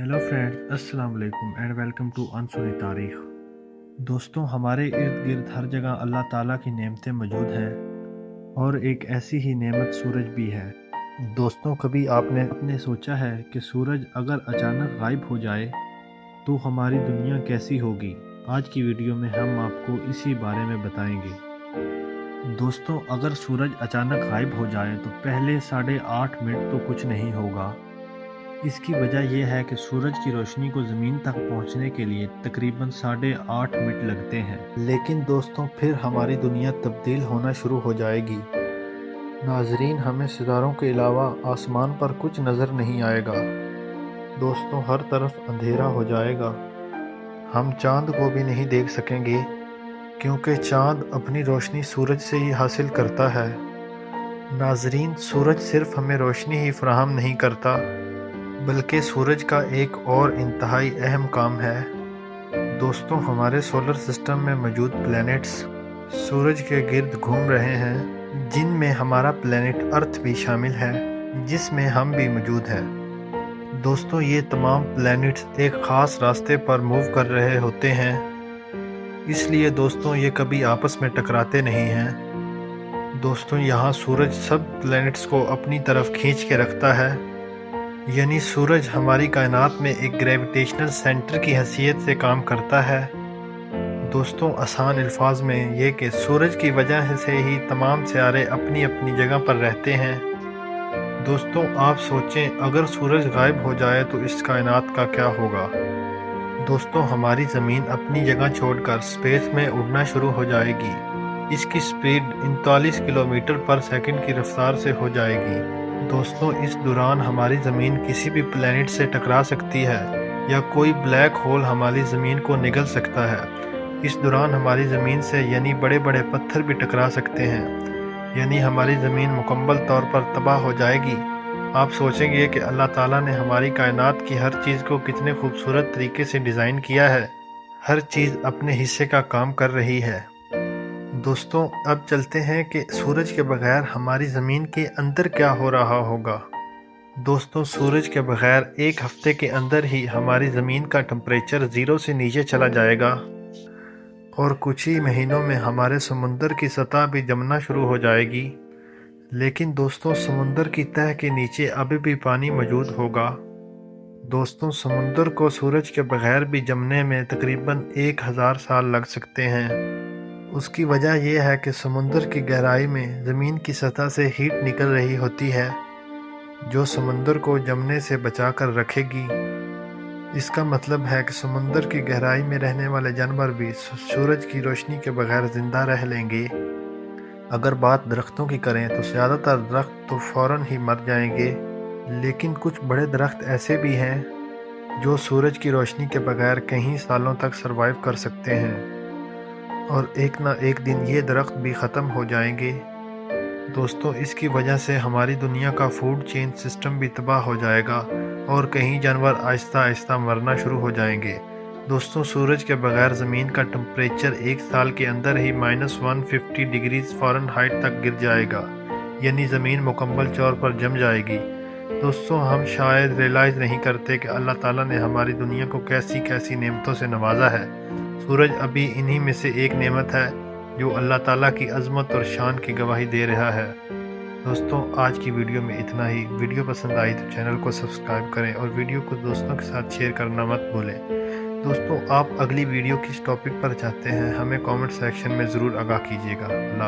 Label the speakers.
Speaker 1: Hello friends, अस्सलाम वालेकुम and welcome to अनसुनी तारीख। दोस्तों, हमारे इर्द गिर्द हर जगह अल्लाह ताला की नेमतें मौजूद हैं और एक ऐसी ही नेमत सूरज भी है। दोस्तों, कभी आपने सोचा है कि सूरज अगर अचानक गायब हो जाए तो हमारी दुनिया कैसी होगी? आज की वीडियो में हम आपको इसी बारे में बताएंगे। दोस्तों, अगर सूरज अचानक गायब हो जाए तो पहले 8.5 मिनट तो कुछ नहीं होगा। इसकी वजह यह है कि सूरज की रोशनी को ज़मीन तक पहुंचने के लिए तकरीबन 8.5 मिनट लगते हैं। लेकिन दोस्तों, फिर हमारी दुनिया तब्दील होना शुरू हो जाएगी। नाजरीन, हमें सितारों के अलावा आसमान पर कुछ नज़र नहीं आएगा। दोस्तों, हर तरफ अंधेरा हो जाएगा। हम चांद को भी नहीं देख सकेंगे क्योंकि चांद अपनी रोशनी सूरज से ही हासिल करता है। नाजरीन, सूरज सिर्फ हमें रोशनी ही फराहम नहीं करता बल्कि सूरज का एक और इंतहाई अहम काम है। दोस्तों, हमारे सोलर सिस्टम में मौजूद प्लैनेट्स सूरज के गिर्द घूम रहे हैं, जिनमें हमारा प्लैनेट अर्थ भी शामिल है, जिसमें हम भी मौजूद हैं। दोस्तों, ये तमाम प्लैनेट्स एक ख़ास रास्ते पर मूव कर रहे होते हैं, इसलिए दोस्तों ये कभी आपस में टकराते नहीं हैं। दोस्तों, यहाँ सूरज सब प्लैनेट्स को अपनी तरफ खींच के रखता है, यानी सूरज हमारी कायनात में एक ग्रेविटेशनल सेंटर की हैसियत से काम करता है। दोस्तों, आसान अल्फाज में ये कि सूरज की वजह से ही तमाम सितारे अपनी अपनी जगह पर रहते हैं। दोस्तों, आप सोचें, अगर सूरज गायब हो जाए तो इस कायनात का क्या होगा? दोस्तों, हमारी ज़मीन अपनी जगह छोड़कर स्पेस में उड़ना शुरू हो जाएगी। इसकी स्पीड 39 किलोमीटर पर सेकंड की रफ्तार से हो जाएगी। दोस्तों, इस दौरान हमारी ज़मीन किसी भी प्लैनेट से टकरा सकती है या कोई ब्लैक होल हमारी ज़मीन को निगल सकता है। इस दौरान हमारी ज़मीन से यानी बड़े बड़े पत्थर भी टकरा सकते हैं, यानी हमारी ज़मीन मुकम्मल तौर पर तबाह हो जाएगी। आप सोचेंगे कि अल्लाह ताला ने हमारी कायनात की हर चीज़ को कितने खूबसूरत तरीके से डिज़ाइन किया है। हर चीज़ अपने हिस्से का काम कर रही है। दोस्तों, अब चलते हैं कि सूरज के बगैर हमारी ज़मीन के अंदर क्या हो रहा होगा। दोस्तों, सूरज के बगैर एक हफ्ते के अंदर ही हमारी ज़मीन का टेम्परेचर 0 से नीचे चला जाएगा और कुछ ही महीनों में हमारे समुंदर की सतह भी जमना शुरू हो जाएगी। लेकिन दोस्तों, समुंदर की तह के नीचे अभी भी पानी मौजूद होगा। दोस्तों, समुंदर को सूरज के बगैर भी जमने में तकरीबन 1000 साल लग सकते हैं। उसकी वजह यह है कि समुंदर की गहराई में ज़मीन की सतह से हीट निकल रही होती है, जो समुंदर को जमने से बचा कर रखेगी। इसका मतलब है कि समुंदर की गहराई में रहने वाले जानवर भी सूरज की रोशनी के बगैर ज़िंदा रह लेंगे। अगर बात दरख्तों की करें तो ज़्यादातर दरख्त तो फ़ौरन ही मर जाएंगे, लेकिन कुछ बड़े दरख्त ऐसे भी हैं जो सूरज की रोशनी के बगैर कई सालों तक सरवाइव कर सकते हैं और एक ना एक दिन ये दरख्त भी ख़त्म हो जाएंगे। दोस्तों, इसकी वजह से हमारी दुनिया का फूड चेन सिस्टम भी तबाह हो जाएगा और कई जानवर आहिस्ता आहिस्ता मरना शुरू हो जाएंगे। दोस्तों, सूरज के बगैर ज़मीन का टेम्परेचर एक साल के अंदर ही -150 डिग्री फ़ारेनहाइट तक गिर जाएगा, यानी ज़मीन मुकम्मल तौर पर जम जाएगी। दोस्तों, हम शायद रियलाइज़ नहीं करते कि अल्लाह ताला ने हमारी दुनिया को कैसी कैसी नेमतों से नवाजा है। सूरज अभी इन्हीं में से एक नेमत है जो अल्लाह ताला की अज़मत और शान की गवाही दे रहा है। दोस्तों, आज की वीडियो में इतना ही। वीडियो पसंद आई तो चैनल को सब्सक्राइब करें और वीडियो को दोस्तों के साथ शेयर करना मत भूलें। दोस्तों, आप अगली वीडियो किस टॉपिक पर चाहते हैं, हमें कमेंट सेक्शन में ज़रूर आगाह कीजिएगा।